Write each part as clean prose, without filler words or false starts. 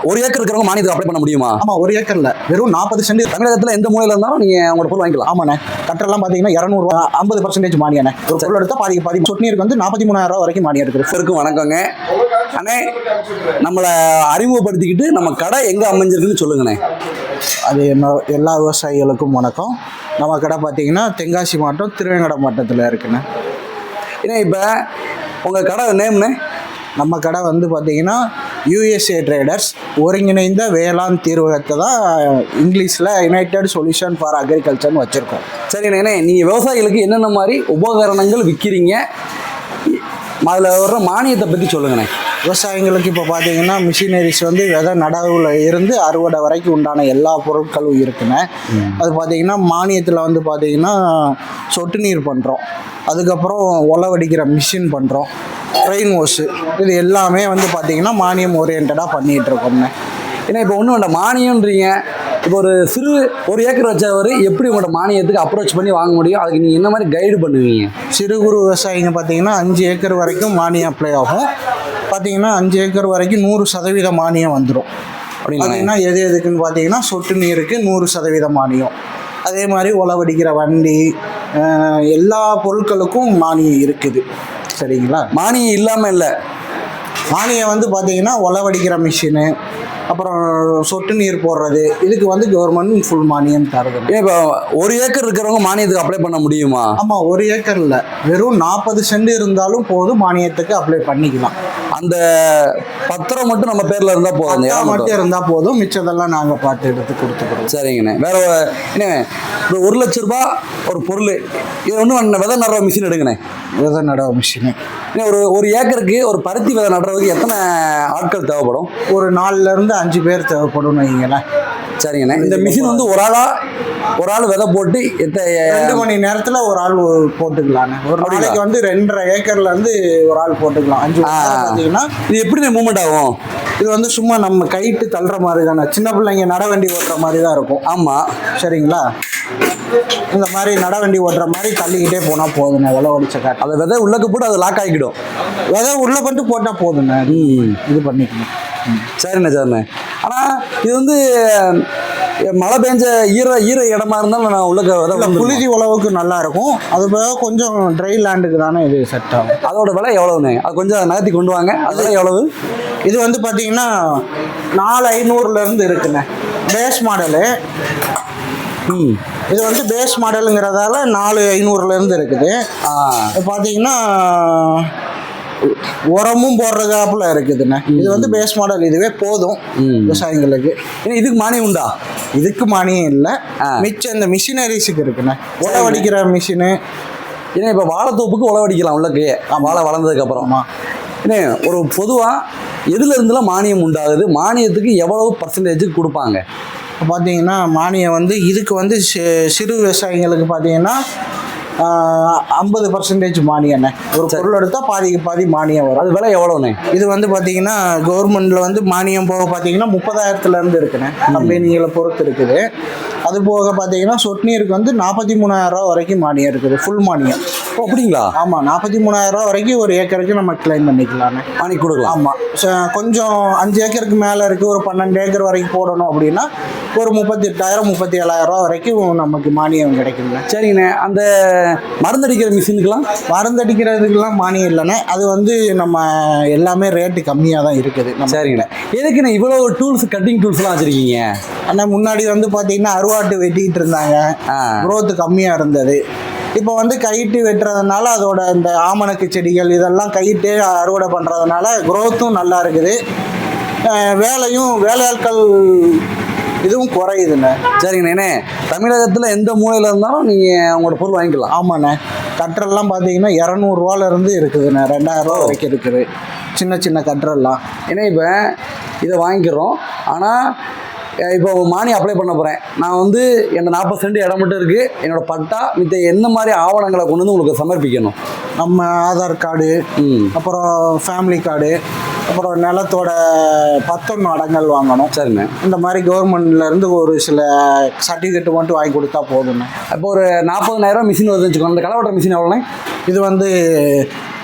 ஒரு ஏக்கர் இருக்கிறவங்க மானியத்துக்கு அப்ளை பண்ண முடியுமா? ஆமா, ஒரு ஏக்கர்ல வெறும் 40 சென்ட். தமிழகத்துல எந்த மூலையில இருந்தாலும் நீங்க உங்களோட பொருள் வாங்கிக்கலாம். ஆமாண்ணே, கட்டெல்லாம் பாத்தீங்கன்னா 200 50% மானியாண்ணே. ஒரு பொருள் எடுத்தா பாதி சொட்டு நீருக்கு வந்து 43,000 வரைக்கும் மானியம் இருக்குது. இருக்கும். வணக்கங்க அண்ணே, நம்மளை அறிமுகப்படுத்திக்கிட்டு நம்ம கடை எங்க அமைஞ்சிருக்குன்னு சொல்லுங்கண்ணே. அது எல்லா விவசாயிகளுக்கும் வணக்கம். நம்ம கடை பார்த்தீங்கன்னா தென்காசி மாவட்டம் திருவேங்கடம் மாவட்டத்தில் இருக்குண்ணே. ஏன்னா இப்போ உங்கள் கடை நேம்ண்ணே? நம்ம கடை வந்து பார்த்தீங்கன்னா USA ட்ரேடர்ஸ் ஒருங்கிணைந்த வேளாண் தீர்வகத்தை தான் இங்கிலீஷில் யுனைடெட் சொல்யூஷன் ஃபார் அக்ரிகல்ச்சர்னு வச்சுருக்கோம். சரிண்ணே, நீங்கள் விவசாயிகளுக்கு என்னென்ன மாதிரி உபகரணங்கள் விற்கிறீங்க, அதில் வர்ற மானியத்தை பற்றி சொல்லுங்கண்ணே. விவசாயிகளுக்கு இப்போ பார்த்தீங்கன்னா மிஷினரிஸ் வந்து விதை நடவுல இருந்து அறுவடை வரைக்கும் உண்டான எல்லா பொருட்களும் இருக்குண்ணே. அது பார்த்தீங்கன்னா மானியத்தில் வந்து பார்த்தீங்கன்னா சொட்டு நீர் பண்ணுறோம், அதுக்கப்புறம் உழவடிக்கிற மிஷின் பண்ணுறோம், ட்ரெயின் ஓஸு, இது எல்லாமே வந்து பார்த்தீங்கன்னா மானியம் ஓரியன்டாக பண்ணிகிட்ருக்கோம்ண்ணே. ஏன்னா இப்போ ஒன்றும் வேண்டாம், மானியம்ன்றீங்க. இப்போ ஒரு ஏக்கர் வச்சவர் எப்படி உங்களோட மானியத்துக்கு அப்ரோச் பண்ணி வாங்க முடியும்? அதுக்கு நீங்கள் என்ன மாதிரி கைடு பண்ணுவீங்க? சிறு குறு விவசாயிங்க பார்த்தீங்கன்னா 5 ஏக்கர் வரைக்கும் மானியம் அப்ளை ஆகும். பார்த்தீங்கன்னா 5 ஏக்கர் வரைக்கும் 100% மானியம் வந்துடும். பார்த்தீங்கன்னா எதுக்குன்னு பார்த்தீங்கன்னா சொட்டு நீருக்கு 100% மானியம். அதே மாதிரி உழவடிக்கிற வண்டி, எல்லா பொருட்களுக்கும் மானியம் இருக்குது. சரிங்களா? மானியம் இல்லாமல் இல்லை. மானியம் வந்து பார்த்தீங்கன்னா உழவடிக்கிற மிஷினு, அப்புறம் சொட்டு நீர் போடுறது, இதுக்கு வந்து கவர்மெண்ட் ஃபுல் மானியம் தருது. இப்போ ஒரு ஏக்கர் இருக்கிறவங்க மானியத்துக்கு அப்ளை பண்ண முடியுமா? ஆமாம், ஒரு ஏக்கரில் வெறும் 40 சென்ட் இருந்தாலும் போதும், மானியத்துக்கு அப்ளை பண்ணிக்கலாம். அந்த பத்திரம் மட்டும் நம்ம பேரில் இருந்தால் போதும், மட்டும் இருந்தால் போதும், மிச்சதெல்லாம் நாங்கள் பார்த்து எடுத்து கொடுத்துக்கிறோம். சரிங்கண்ணே. வேற என்ன, இப்போ 1 லட்ச ரூபா ஒரு பொருள், இது ஒன்றும் விதை நடுற மிஷின் எடுங்கண்ணே. விதை நடவு மிஷினு ஒரு ஏக்கருக்கு ஒரு பருத்தி விதை நடுறதுக்கு எத்தனை ஆட்கள் தேவைப்படும்? ஒரு 4-5 பேர் தேவைப்படும் வைங்களேன். சரிங்கண்ணே. இந்த மிஷின் வந்து ஒரு ஆள் விதை போட்டு 2 மணி நேரத்தில் ஒரு ஆள் போட்டுக்கலாண்ணே. ஒரு நாளைக்கு வந்து 2.5 ஏக்கர்ல இருந்து ஒரு ஆள் போட்டுக்கலாம். 5 பார்த்தீங்கன்னா இது எப்படி மூவ்மெண்ட் ஆகும்? இது வந்து சும்மா நம்ம கைட்டு தள்ளுற மாதிரி தானே, சின்ன பிள்ளைங்க நடவண்டி ஓட்டுற மாதிரி தான் இருக்கும். ஆமாம், சரிங்களா? இந்த மாதிரி நடவண்டி ஓட்டுற மாதிரி தள்ளிக்கிட்டே போனால் போதுண்ணே. உழவடிச்ச காட்டு அதை விதை உள்ளக்கு போட்டு அது லாக் ஆகிக்கிடும். விதை உள்ள பண்ணிட்டு போட்டால் போதுண்ணே, இது பண்ணிக்கணும். சரிண்ணே. ஆனால் இது வந்து மழை பெஞ்ச ஈர இடமா இருந்தாலும் நான் உள்ள புழுதி உழவுக்கு நல்லா இருக்கும். அது போக கொஞ்சம் ட்ரை லேண்டுக்கு தானே இது செட் ஆகும். அதோட விலை எவ்வளவுண்ணே? அது கொஞ்சம் நகர்த்தி கொண்டு வாங்க. அதெல்லாம் எவ்வளவு? இது வந்து பார்த்தீங்கன்னா 4,500 இருக்குண்ணே, பேஸ் மாடலு. இது வந்து பேஸ் மாடலுங்கிறதால 4,500 இருக்குது. பார்த்தீங்கன்னா உரமும் போடுறதாப்புல இருக்குதுண்ணே. இது வந்து பேஸ் மாடல், இதுவே போதும் விவசாயிகளுக்கு. ஏன்னா இதுக்கு மானியம் உண்டா? இதுக்கு மானியம் இல்லை, மிச்சம் இந்த மிஷினரிஸுக்கு இருக்குண்ணே. உழவடிக்கிற மிஷினு. ஏன்னா இப்போ வாழைத்தோப்புக்கு உழவடிக்கலாம் உள்ளக்கு, வாழை வளர்ந்ததுக்கு அப்புறமா. ஏன்னா ஒரு பொதுவாக எதுல இருந்துலாம் மானியம் உண்டாகுது? மானியத்துக்கு எவ்வளவு பர்சன்டேஜுக்கு கொடுப்பாங்க? இப்போ பார்த்தீங்கன்னா மானியம் வந்து இதுக்கு வந்து சிறு விவசாயிகளுக்கு பார்த்தீங்கன்னா 50% மானியண்ணே. ஒரு பொருள் எடுத்தால் பாதி மானியம் வரும். அது விலை எவ்வளோண்ணே? இது வந்து பார்த்தீங்கன்னா கவர்மெண்ட்டில் வந்து மானியம் போக பார்த்தீங்கன்னா 30,000 இருக்குண்ணே. கம்பெனிகளை பொறுத்து இருக்குது. அது போக பார்த்தீங்கன்னா சொட்டு நீருக்கு வந்து 43,000 வரைக்கும் மானியம் இருக்குது, ஃபுல் மானியம். அப்படிங்களா? ஆமாம், 43,000 வரைக்கும் ஒரு ஏக்கருக்கு நம்ம கிளைம் பண்ணிக்கலாண்ணே. மானி கொடுக்கலாம். ஆமாம், கொஞ்சம் 5 ஏக்கருக்கு மேலே இருக்குது, ஒரு 12 ஏக்கர் வரைக்கும் போடணும் அப்படின்னா ஒரு 38,000 37,000 வரைக்கும் நமக்கு மானியம் கிடைக்குங்க. சரிங்கண்ணே. அந்த மருந்தடிக்கிற மிஷினுக்கெல்லாம் மருந்தடிக்கிறதுக்கெல்லாம் மானியம் இல்லைண்ணே. அது வந்து நம்ம எல்லாமே ரேட்டு கம்மியாக தான் இருக்குது. சரிங்கண்ணே. எதுக்குண்ணே இவ்வளோ டூல்ஸ், கட்டிங் டூல்ஸ்லாம் வச்சுருக்கீங்க? ஆனால் முன்னாடி வந்து பார்த்தீங்கன்னா அருவாட்டு வெட்டிக்கிட்டு இருந்தாங்க, குரோத்து கம்மியாக இருந்தது. இப்போ வந்து கைட்டு வெட்டுறதுனால அதோட இந்த ஆமணக்கு செடிகள் இதெல்லாம் கைட்டு அறுவடை பண்ணுறதுனால குரோத்தும் நல்லா இருக்குது, வேலையாட்கள் இதுவும் குறையுதுண்ணே. சரிங்கண்ணே. தமிழகத்தில் எந்த மூலையில் இருந்தாலும் நீங்கள் உங்களோட பொருள் வாங்கிக்கலாம். ஆமாண்ணே. கற்றெல்லாம் பார்த்தீங்கன்னா 200 இருக்குதுண்ணே, 2,000 வரைக்கும் இருக்குது சின்ன கற்றெல்லாம். ஏன்னா இப்போ இதை வாங்கிக்கிறோம், ஆனால் இப்போ மானியம் அப்ளை பண்ண போகிறேன். நான் வந்து என்னோட 40 சென்ட் இடம் மட்டும் இருக்குது, என்னோடய பட்டா, மித்த என்ன மாதிரி ஆவணங்களை கொண்டு வந்து உங்களுக்கு சமர்ப்பிக்கணும்? நம்ம ஆதார் கார்டு, அப்புறம் ஃபேமிலி கார்டு, அப்புறம் நிலத்தோட 11 அடங்கல் வாங்கணும். சரிண்ணே. இந்த மாதிரி கவர்மெண்ட்லேருந்து ஒரு சில சர்டிஃபிகேட் மட்டும் வாங்கி கொடுத்தா போதுண்ணே. இப்போ ஒரு 40,000 மிஷின் வருதுன்னு வச்சுக்கோங்க. அந்த களை மிஷின் எவ்வளோண்ணே? இது வந்து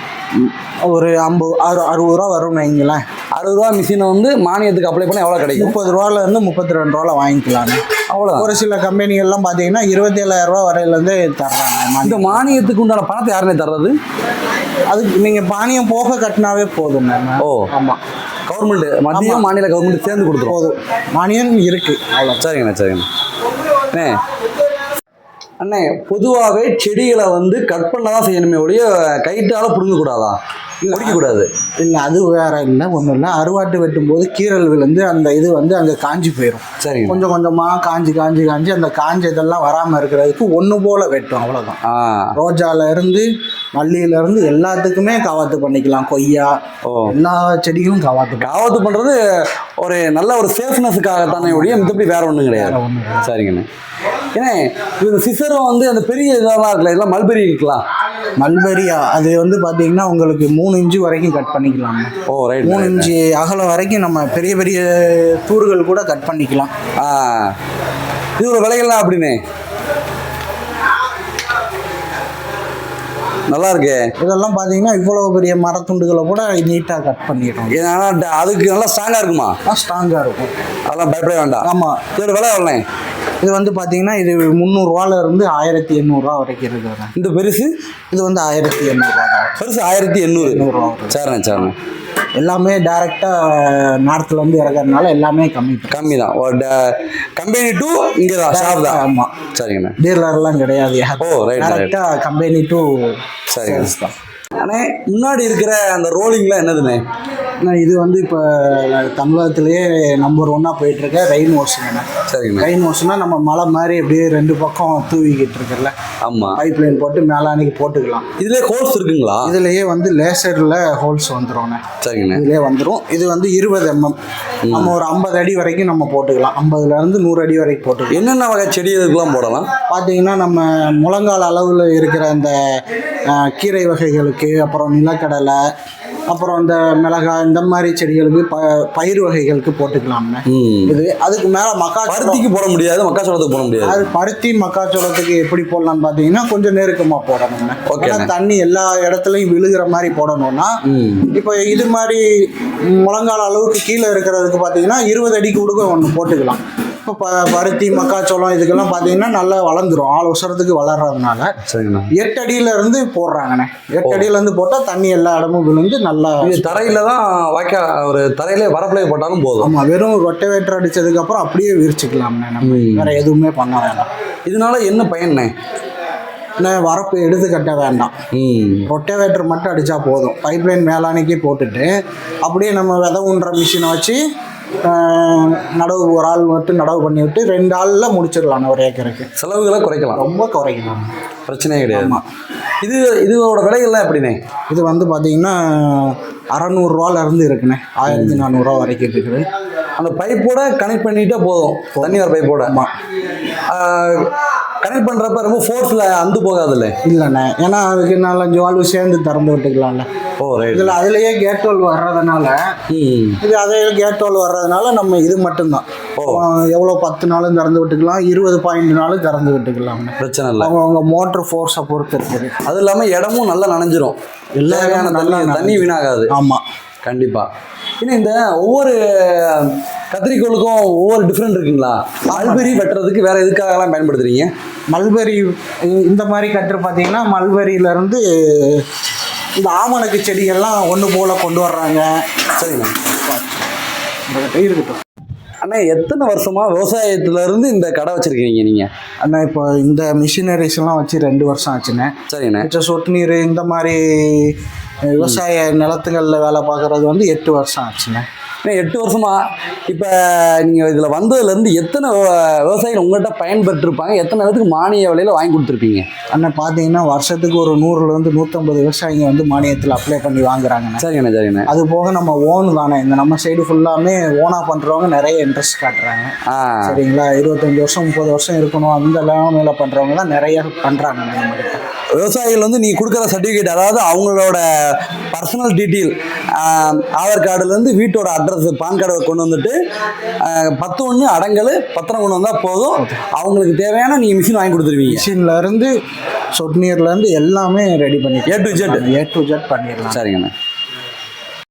ஒரு 60 ரூபா வரும்னு வைங்களேன். 60 ரூபா மிஷினை வந்து மானியத்துக்கு அப்ளை பண்ண எவ்வளோ கிடைக்கும்? 30 ரூபாலேருந்து 32 ரூபாவில் வாங்கிக்கலாங்க. அவ்வளோ. ஒரு சில கம்பெனிகள்லாம் பார்த்தீங்கன்னா 27,000 ரூபா வரையிலேருந்து தர்றாங்க. இந்த மானியத்துக்கு உண்டான பணத்தை யாருமே தர்றது? அதுக்கு நீங்கள் மானியம் போக கட்டினாவே போதும். ஓ ஆமாம், கவர்மெண்ட் மத்திய மாநில கவர்மெண்ட் சேர்ந்து கொடுத்துரும். போதும், மானியம் இருக்குது. அவ்வளோ. சரிங்கண்ணா சரிங்கண்ணா. அண்ணே பொதுவாகவே செடிகளை வந்து கட் பண்ண தான் செய்யணுமே ஒழிய கைட்டால் பிடுங்கக்கூடாதா? பிடிக்கக்கூடாது. இல்லை, அது வேற இல்லை, ஒன்றும் இல்லை. அறுவாட்டு வெட்டும்போது கீரல் விழுந்து அந்த இது வந்து அங்கே காஞ்சி போயிடும். சரி, கொஞ்சம் கொஞ்சமாக காஞ்சி அந்த காஞ்ச இதெல்லாம் வராமல் இருக்கிறதுக்கு ஒன்று போல் வெட்டும், அவ்வளோதான். ரோஜாலேருந்து மல்லியிலேருந்து எல்லாத்துக்குமே கவாத்து பண்ணிக்கலாம். கொய்யா, எல்லா செடிகளும் கவாத்து பண்ணுறது ஒரு நல்ல ஒரு சேஃப்னஸுக்காகத்தானே ஒழிய மித்தபடி வேற ஒன்றும் கிடையாது. சரிங்கண்ணே. ஏன்னா இந்த சிசரும் வந்து அந்த பெரிய இதெல்லாம் இருக்குல்ல, இதெல்லாம் மல்பெரி இருக்கலாம். மல்பெரியா அது வந்து பார்த்தீங்கன்னா உங்களுக்கு 3 இன்ச்சு வரைக்கும் கட் பண்ணிக்கலாம். ஓ ரைட். 3 இன்ச்சு அகலம் வரைக்கும் நம்ம பெரிய பெரிய தூர்கள் கூட கட் பண்ணிக்கலாம். இது ஒரு விலைகள்லாம் அப்படின்னு நல்லா இருக்கு. இதெல்லாம் பார்த்தீங்கன்னா இவ்வளோ பெரிய மரத்துண்டுகளை கூட நீட்டாக கட் பண்ணிடுறோம். ஏன்னா அதுக்கு நல்லா ஸ்ட்ராங்காக இருக்குமா? ஸ்ட்ராங்காக இருக்கும், அதெல்லாம் பயப்பட வேண்டாம். ஆமாம். இதோட விலை எவ்வளோ? இது வந்து பார்த்தீங்கன்னா இது 300 ரூபாயிலிருந்து 1800 வரைக்கும் இருக்குது. இந்த பெருசு இது வந்து 1800 தான். பெருசு 1800 ரூபா. சரிண்ணே. எல்லாமே டைரெக்டாக நார்த்துலேருந்து இறக்கறதுனால எல்லாமே கம்மி தான். கம்பெனி டு இங்கே தான் ஷாப் தான். ஆமாம். சரிங்கண்ணா. டீலர்லாம் கிடையாது. ஓ ரைட். டைரெக்டாக கம்பெனி டு. சரிங்க தான். ஆனால் முன்னாடி இருக்கிற அந்த ரோலிங்லாம் என்னதுண்ணே? இது வந்து இப்போ தமிழகத்திலேயே நம்பர் 1 போயிட்டுருக்க ரெயின் வாஷ்ங்கண்ணா. சரிங்கண்ணா. ரெயின் வாஷ்னா நம்ம மலை மாதிரி அப்படியே 2 பக்கம் தூவிக்கிட்டு இருக்குல்ல. ஆமாம். பைப் லைன் போட்டு மேலானிக்கு போட்டுக்கலாம். இதுலேயே ஹோல்ஸ் இருக்குங்களா? இதுலேயே வந்து லேசரில் ஹோல்ஸ் வந்துடும். சரிங்கண்ணா. இதுலேயே வந்துடும். இது வந்து 20 mm. நம்ம ஒரு 50 அடி வரைக்கும் நம்ம போட்டுக்கலாம். 50லேருந்து 100 அடி வரைக்கும் போட்டுக்கலாம். என்னென்ன வகை செடி இதுக்கெல்லாம் போடலாம்? பார்த்தீங்கன்னா நம்ம முழங்கால் அளவில் இருக்கிற அந்த கீரை வகைகளுக்கு, அப்புறம் நிலக்கடலை, அப்புறம் இந்த மிளகாய், இந்த மாதிரி செடிகளுக்கு பயிர் வகைகளுக்கு போட்டுக்கலாம். இது அதுக்கு மேலே பருத்திக்கு போட முடியாது, மக்காச்சோளத்துக்கு போட முடியாது. அது பருத்தி மக்காச்சோளத்துக்கு எப்படி போடலாம்னு பார்த்தீங்கன்னா கொஞ்சம் நெருக்கமாக போடணும். ஓகே. தண்ணி எல்லா இடத்துலையும் விழுகிற மாதிரி போடணும்னா இப்போ இது மாதிரி முழங்கால அளவுக்கு கீழே இருக்கிறதுக்கு பார்த்தீங்கன்னா 20 அடிக்கு கூட ஒன்று போட்டுக்கலாம். இப்போ பருத்தி மக்காச்சோளம் இதுக்கெல்லாம் பார்த்தீங்கன்னா நல்லா வளர்ந்துடும். 6 வருஷத்துக்கு வளர்றதுனால 8 அடியிலேருந்து போடுறாங்கண்ணே. 8 அடியிலேருந்து போட்டால் தண்ணி எல்லா இடமும் விழுந்து நல்லா தரையில் தான் ஒரு தரையிலே வரப்பிலே போட்டாலும் போதும். ஆமாம், வெறும் ரொட்டவேட்டர் அடித்ததுக்கப்புறம் அப்படியே விரிச்சிக்கலாம்ண்ணே. நம்ம வேறு எதுவுமே பண்ண வேண்டாம். இதனால என்ன பயன்ண்ணே? வரப்பு எடுத்து கட்ட வேண்டாம், ரொட்டவேட்டர் மட்டும் அடித்தா போதும். பைப்லைன் மேலானிக்கே போட்டுட்டு அப்படியே நம்ம விதை ஊன்ற மிஷினை வச்சு நடவு ஒரு ஆள் மட்டும் நடவு பண்ணி விட்டு 2 ஆளில் முடிச்சிடலாம். ஒரு ஏக்கருக்கு செலவுகளை குறைக்கலாம், ரொம்ப குறைக்கலாம், பிரச்சனையே கிடையாது. இதோட விலைகள்லாம் எப்படிண்ணே? இது வந்து பார்த்தீங்கன்னா 600 ரூபாயிலேருந்து இருக்குண்ணே, 1400 ரூபா வரைக்கும் இருக்குது. அந்த பைப்போட கனெக்ட் பண்ணிட்டா போதும், தண்ணி வர பைப்போட. கனெக்ட் பண்ணுறப்ப ரொம்ப ஃபோர்ஸில் அந்து போகாதுல்ல? இல்லைண்ணே, ஏன்னா அதுக்கு 4-5 வால்வு சேர்ந்து திறந்து விட்டுக்கலாம்ல. ஓ ரைட். இதில் அதுலேயே கேட் வால்வ் வர்றதுனால இது அதே கேட் வால்வ் வர்றதுனால நம்ம இது மட்டும்தான் எவ்வளோ 10 நாளும் திறந்து விட்டுக்கலாம், 20 பாயிண்ட் நாளும் திறந்து விட்டுக்கலாம். பிரச்சனை இல்லை. அவங்க மோட்டர் ஃபோர்ஸை பொறுத்து இருக்குது. அது இல்லாமல் இடமும் நல்லா நனைஞ்சிரும், எல்லா தண்ணி வீணாகாது. ஆமாம், கண்டிப்பாக. ஏன்னா இந்த ஒவ்வொரு கத்திரிக்கோளுக்கும் ஒவ்வொரு டிஃப்ரெண்ட் இருக்குங்களா? மல்பெரி வெட்டுறதுக்கு வேற எதுக்காகலாம் பயன்படுத்துறீங்க? மல்பெரி இந்த மாதிரி கட்டுற பார்த்தீங்கன்னா மல்பெரியிலேருந்து இந்த ஆமணக்கு செடிகள்லாம் ஒன்று போல் கொண்டு வர்றாங்க. சரிண்ணா, இருக்கட்டும். அண்ணா எத்தனை வருஷமாக விவசாயத்துலேருந்து இந்த கடை வச்சுருக்கீங்க நீங்கள்? அண்ணா இப்போ இந்த மிஷினரிஸ்லாம் வச்சு 2 வருஷம் ஆச்சுண்ணே. சரிண்ணே. சொட்டு நீர் இந்த மாதிரி விவசாய நிலத்துங்களில் வேலை பார்க்குறது வந்து 8 வருஷம் ஆச்சுண்ணே. 8 வருஷமா? இப்போ நீங்கள் இதில் வந்ததுலேருந்து எத்தனை விவசாயிகள் உங்கள்கிட்ட பயன்பெற்றிருப்பாங்க? எத்தனை இடத்துக்கு மானிய விலையில் வாங்கி கொடுத்துருப்பீங்க? அண்ணன் பார்த்தீங்கன்னா வருஷத்துக்கு ஒரு 100லேருந்து 150 விவசாயிங்க வந்து மானியத்தில் அப்ளை பண்ணி வாங்குறாங்கண்ணே. சரிண்ணே. அது போக நம்ம ஓனு தானே, இந்த நம்ம சைடு ஃபுல்லாமே ஓனாக பண்ணுறவங்க நிறைய இன்ட்ரெஸ்ட் காட்டுறாங்க. சரிங்களா, 25 வருஷம் 30 வருஷம் இருக்கணும் அந்த மேலே பண்ணுறவங்க தான் நிறைய பண்ணுறாங்கண்ணே நம்மகிட்ட. விவசாயிகள் வந்து நீங்கள் கொடுக்குற சர்டிஃபிகேட், அதாவது அவங்களோட பர்சனல் டீட்டெயில், ஆதார் கார்டுலேருந்து வீட்டோட அட்ரஸ், பான் கார்டை கொண்டு வந்துட்டு 10 அடங்கல் பத்திரம் கொண்டு வந்தால் போதும். அவங்களுக்கு தேவையான நீங்கள் மிஷின் வாங்கி கொடுத்துருவீங்க. மிஷின்லேருந்து சொட்டு நீர்லேருந்து எல்லாமே ரெடி பண்ணி A to Z பண்ணிடலாம். சரிங்கண்ணா.